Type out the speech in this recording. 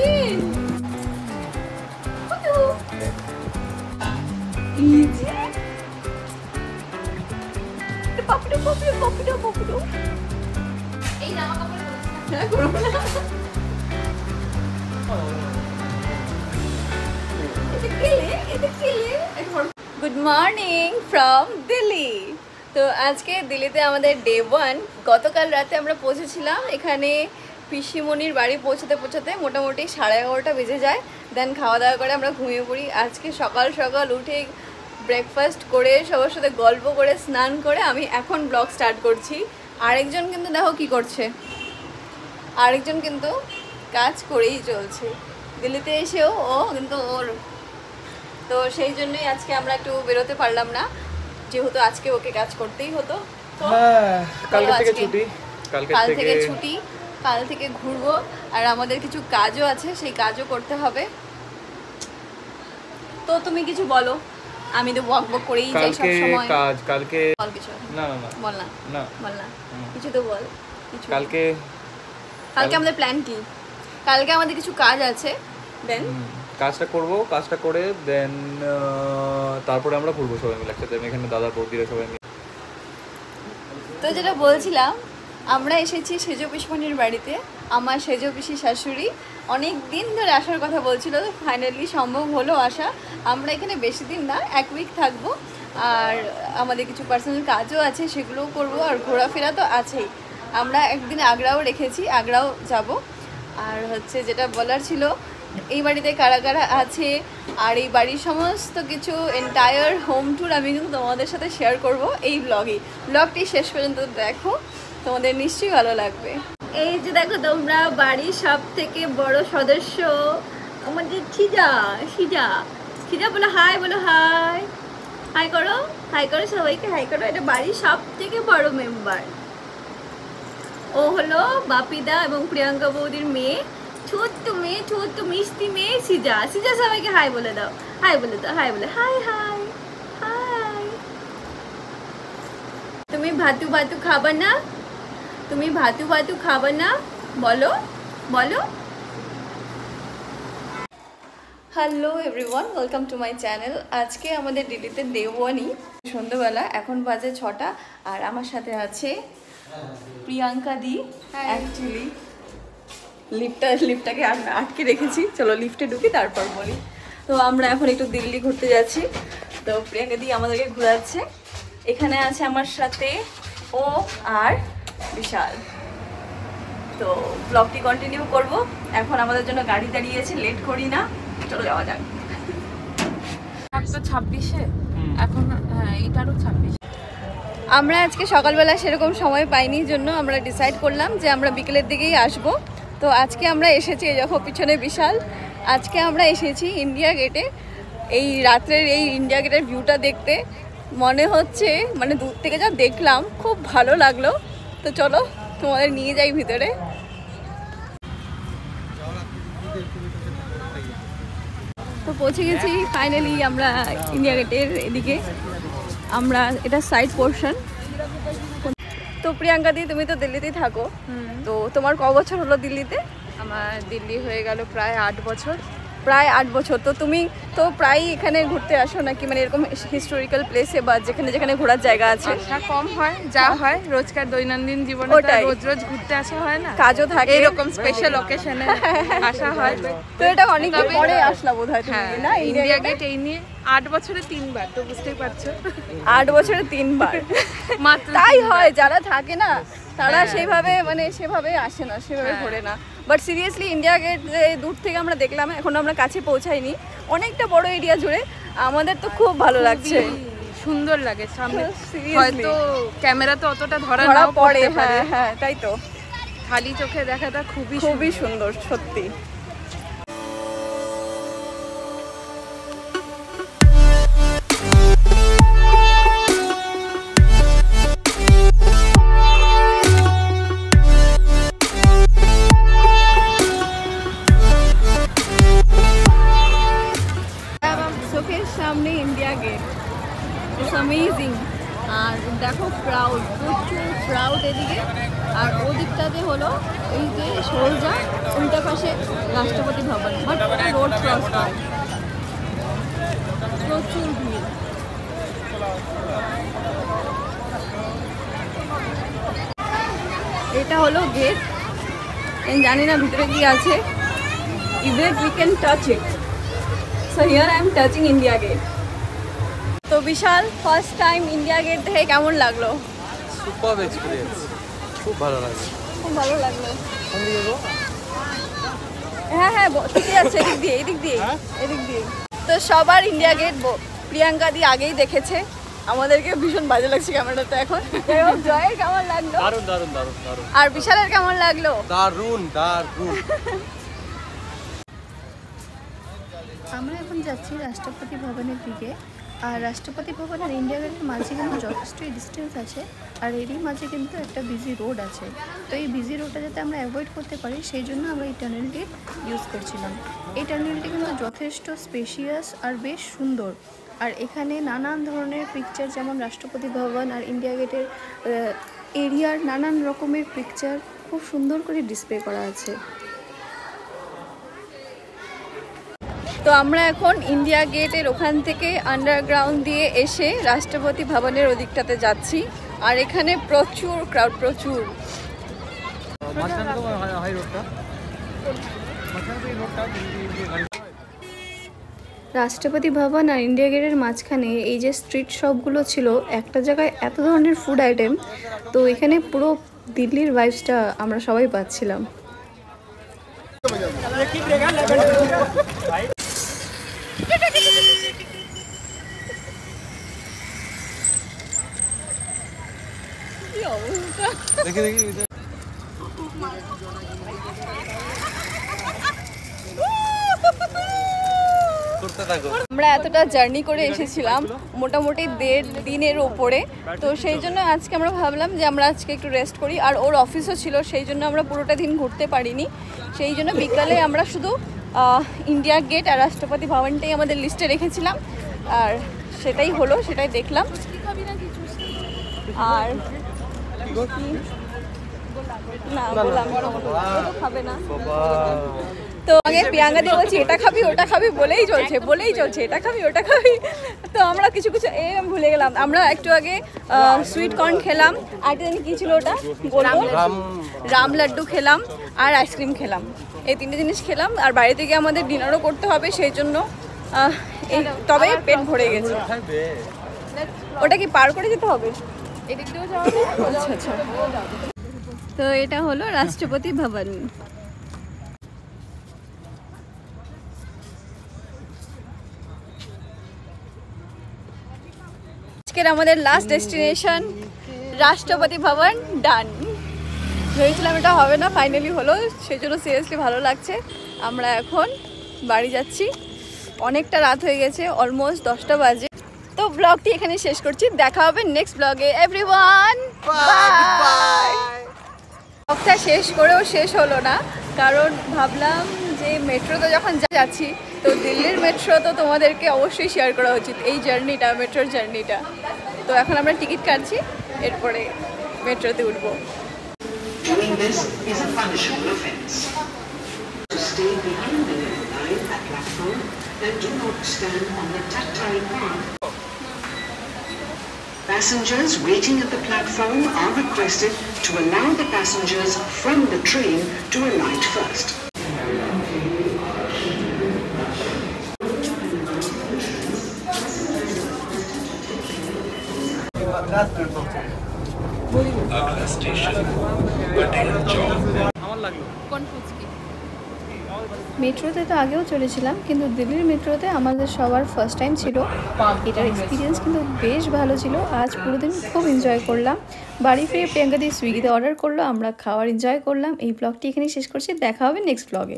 in. Easy. Popular. Hey, nama kapan? Good morning from Delhi. তো আজকে দিল্লিতে আমাদের ডে 1। গতকাল রাতে আমরা পৌঁছেছিলাম এখানে পিসিমণির বাড়ি পৌঁছাতে মোটামুটি 11:30 বেজে যায়। দেন খাওয়া দাওয়া করে আমরা ঘুমিয়ে পড়ি। আজকে সকাল সকাল উঠে ব্রেকফাস্ট করে সবার সাথে গল্প করে স্নান করে আমি এখন ব্লগ স্টার্ট করছি। আরেকজন কিন্তু দেখো কি করছে, আরেকজন কিন্তু কাজ করেই চলছে। দিল্লিতে এসেও ও কিন্তু ওর, তো সেই জন্যই আজকে আমরা একটু বেরোতে পারলাম না, যেহেতু আজকে ওকে কাজ করতেই হতো। কাল থেকে ছুটি, কাল থেকে ঘুরবো। আর আমাদের কিছু কাজও আছে, সেই কাজও করতে হবে। তো তুমি কিছু বলো, আমি তো বক করেই যাই সব সময়। কালকে বল কিছু। বল না কিছু তো বল কিছু। কালকে আমাদের প্ল্যান কি? কালকে আমাদের কিছু কাজ আছে, দেন কাজটা করে দেন তারপরে আমরা ঘুরবো সবাই মিলে একসাথে। আমি এখানে দাদা বৌদিরা সবাই মিলে। তো যেটা বলছিলাম, আমরা এসেছি সেজ পিসমণির বাড়িতে। আমার সেজ পিসি শাশুড়ি অনেক দিন ধরে আসার কথা বলছিল, ফাইনালি সম্ভব হলো আসা। আমরা এখানে বেশি দিন না, 1 উইক থাকবো। আর আমাদের কিছু পার্সোনাল কাজও আছে, সেগুলোও করবো। আর ঘোরাফেরা তো আছেই। আমরা একদিন আগ্রাও রেখেছি, আগ্রাও যাব। আর হচ্ছে যেটা বলার ছিল, এই বাড়িতে কারা কারা আছে আর এই বাড়ির সমস্ত কিছু এন্টায়ার হোম ট্যুর আমি কিন্তু তোমাদের সাথে শেয়ার করব এই ব্লগটি শেষ পর্যন্ত দেখো, তোমাদের নিশ্চয়ই ভালো লাগবে। এই যে দেখো তোমরা, বাড়ির সব থেকে বড় সদস্য আমাদের সিজা বলো হাই, হাই করো সবাইকে, হাই করো। এটা বাড়ির সব থেকে বড় মেম্বার। ও হলো বাপিদা এবং প্রিয়াঙ্কা বৌদির মেয়ে, ছোট্ট মিষ্টি মেয়ে সিজা। সবাইকে হাই বলে দাও, হাই বলে হাই। তুমি ভাতু খাবা না? বলো। Hello everyone, welcome to my channel. আজকে আমাদের দিল্লিতে ডে 1ই, সন্ধ্যাবেলা, এখন বাজে 6টা। আর আমার সাথে আছে প্রিয়াঙ্কা দি। অ্যাকচুয়ালি লিফটটাকে আটকে রেখেছি, চলো লিফটে ঢুকি তারপর বলি। তো আমরা এখন একটু দিল্লি ঘুরতে যাচ্ছি। তো প্রিয়াঙ্কা দি আমাদেরকে ঘোরাচ্ছে। এখানে আছে আমার সাথে ও আর বিশাল। তো ব্লগটি কন্টিনিউ করব। এখন আমাদের জন্য গাড়ি দাঁড়িয়েছে, লেট করি না, চলো যাওয়া যাক। 26-এ এখন, হ্যাঁ এইটারও 26। আমরা আজকে সকালবেলা সেরকম সময় পাইনি, জন্য আমরা ডিসাইড করলাম যে আমরা বিকেলের দিকেই আসবো। তো আজকে আমরা এসেছি, দেখো পিছনে বিশাল। আজকে আমরা এসেছি ইন্ডিয়া গেটে। এই রাত্রের এই ইন্ডিয়া গেটের ভিউটা দেখতে মনে হচ্ছে, মানে দূর থেকে যা দেখলাম খুব ভালো লাগলো। তো চলো তোমাদের নিয়ে যাই ভিতরে। তো পৌঁছে গেছি ফাইনালি আমরা ইন্ডিয়া গেটের এদিকে। আমরা এটা সাইড পোর্শন। তো প্রিয়াঙ্কা দি, তুমি তো দিল্লিতেই থাকো, তো তোমার ক বছর হলো দিল্লিতে? আমার দিল্লি হয়ে গেল প্রায় 8 বছর। তো তুমি তো প্রায় এখানে ঘুরতে আসো নাকি? মানে এরকম হিস্টোরিক্যাল প্লেসে বা যেখানে ঘোরার জায়গা আছে? আসা কম হয়, যা হয় রোজকার দৈনন্দিন জীবনে রোজ ঘুরতে আসা হয় না, কাজও থাকে, এরকম স্পেশাল অকেশনে আসা হয়। তো এটা অনেক পরে আসলা বোধহয় তুমি, না? ইন্ডিয়া গেট এই নিয়ে 8 বছরে 3 বার, তো বুঝতেই পারছো 8 বছরে 3 বার মাত্র। তাই হয়, যারা থাকে না তারা সেভাবে আসে না, সেভাবে ঘোরে না। বাট সিরিয়াসলি ইন্ডিয়া গেট দূর থেকে আমরা দেখলাম, এখনো আমরা কাছে পৌঁছাইনি, অনেকটা বড় এরিয়া জুড়ে। আমাদের তো খুব ভালো লাগছে, সুন্দর লাগে। সামনে হয়তো ক্যামেরা তো অতটা ধরা পড়ে, হ্যাঁ তাই তো, খালি চোখে দেখাটা খুবই সুন্দর সত্যি। সামনে ইন্ডিয়া গেট, ইটস অ্যামেজিং। আর দেখো ক্রাউড, প্রচুর ক্রাউড এদিকে। আর ওদিকটাতে হলো এই যে সোজা উল্টা পাশে রাষ্ট্রপতি ভবন, বাট ওটা রোড ক্রস করে। প্রচুর ভিড়। এটা হলো গেট, জানি না ভিতরে কি আছে। Even we can touch it, so here I am touching India Gate. তো Bishal first time India Gate দেখে কেমন লাগলো? সুপার এক্সপিরিয়েন্স, খুব ভালো লাগলো। খুব ভালো লাগলো। হ্যাঁ হ্যাঁ ঠিকই আছে, এদিক দিয়ে এদিক দিয়ে এদিক দিয়ে। তো সবার ইন্ডিয়া গেট প্রিয়াঙ্কা দি আগেই দেখেছে, আমাদেরকে ভীষণ বাজে লাগছে ক্যামেরাতে এখন। জয়ের কেমন লাগলো? দারুণ দারুণ দারুণ দারুণ। আর বিশালের কেমন লাগলো? দারুণ দারুণ। আমরা এখন যাচ্ছি রাষ্ট্রপতি ভবনের দিকে। আর রাষ্ট্রপতি ভবন আর ইন্ডিয়া গেটের মাঝে কিন্তু যথেষ্টই ডিস্টেন্স আছে, আর এরই মাঝে কিন্তু একটা বিজি রোড আছে। তো এই বিজি রোডটা যাতে আমরা অ্যাভয়েড করতে পারি সেই জন্য আমরা এই টানেলটি ইউজ করছিলাম। এই টানেলটি কিন্তু যথেষ্ট স্পেশিয়াস আর বেশ সুন্দর। আর এখানে নানান ধরনের পিকচার, যেমন রাষ্ট্রপতি ভবন আর ইন্ডিয়া গেটের এরিয়ার নানান রকমের পিকচার খুব সুন্দর করে ডিসপ্লে করা আছে। তো আমরা এখন ইন্ডিয়া গেটের ওখান থেকে আন্ডারগ্রাউন্ড দিয়ে এসে রাষ্ট্রপতি ভবনের ওদিকটাতে যাচ্ছি। আর এখানে প্রচুর ক্রাউড, প্রচুর। রাষ্ট্রপতি ভবন আর ইন্ডিয়া গেটের মাঝখানে এই যে স্ট্রিট শপগুলো ছিল, একটা জায়গায় এত ধরনের ফুড আইটেম, তো এখানে পুরো দিল্লির ভাইবসটা আমরা সবাই পাচ্ছিলাম। দেখি দেখি আমরা এতটা জার্নি করে এসেছিলাম, মোটামুটি 1.5 দিনের ওপরে। তো সেই জন্য আজকে আমরা ভাবলাম যে আমরা আজকে একটু রেস্ট করি। আর ওর অফিসও ছিল, সেই জন্য আমরা পুরোটা দিন ঘুরতে পারিনি। সেই জন্য বিকালে আমরা শুধু ইন্ডিয়া গেট আর রাষ্ট্রপতি ভবনটাই আমাদের লিস্টে রেখেছিলাম, আর সেটাই হলো, সেটাই দেখলাম। আর না বললাম খাবে না, তো আগে প্রিয়াঙ্কা দিয়ে বলছি এটা খাবি ওটা খাবি বলেই চলছে এটা খাবি ওটা খাবি। তো আমরা কিছু কিছু আমি ভুলে গেলাম। আমরা একটু আগে সুইট কর্ন খেলাম, আর একটা কি ছিল ওটা, রাম লাড্ডু খেলাম, আর আইসক্রিম খেলাম। এই 3টে জিনিস খেলাম। আর বাইরে থেকে আমাদের ডিনারও করতে হবে, সেই জন্য তবে পেট ভরে গেছে। ওটা কি পার করে যেতে হবে? এদিক দিয়েও যাওয়া হবে। আচ্ছা আচ্ছা। তো এটা হলো রাষ্ট্রপতি ভবন। আজকের আমাদের লাস্ট ডেস্টিনেশন রাষ্ট্রপতি ভবন ডান। ভেবেছিলাম এটা হবে না, ফাইনালি হলো, সেই জন্য সিরিয়াসলি ভালো লাগছে। আমরা এখন বাড়ি যাচ্ছি, অনেকটা রাত হয়ে গেছে, অলমোস্ট 10টা বাজে। তো ব্লগটি এখানে শেষ করছি, দেখা হবে নেক্সট ব্লগে। Everyone bye. ব্লগটা শেষ করেও শেষ হলো না, কারণ ভাবলাম যে মেট্রোতে যখন যাচ্ছি, তো দিল্লির মেট্রো তো তোমাদেরকে অবশ্যই শেয়ার করা উচিত, এই জার্নিটা, মেট্রোর জার্নিটা। তো এখন আমরা টিকিট কাটছি, এরপরে মেট্রোতে উঠবো। Doing this is a punishable offence. To stay behind the yellow line at platform and do not stand on the tactile part. Passengers waiting at the platform are requested to allow the passengers from the train to alight first. মেট্রোতে তো আগেও চলেছিলাম, কিন্তু দিল্লির মেট্রোতে আমাদের সবার first time ছিল। এটার এক্সপিরিয়েন্স কিন্তু বেশ ভালো ছিল। আজ পুরো দিন খুব এনজয় করলাম। বাড়ি ফিরে প্রিয়াঙ্কা দিয়ে সুইগিতে অর্ডার করলো, আমরা খাওয়ার এনজয় করলাম। এই ব্লগটি এখানেই শেষ করছি, দেখা হবে নেক্সট ব্লগে।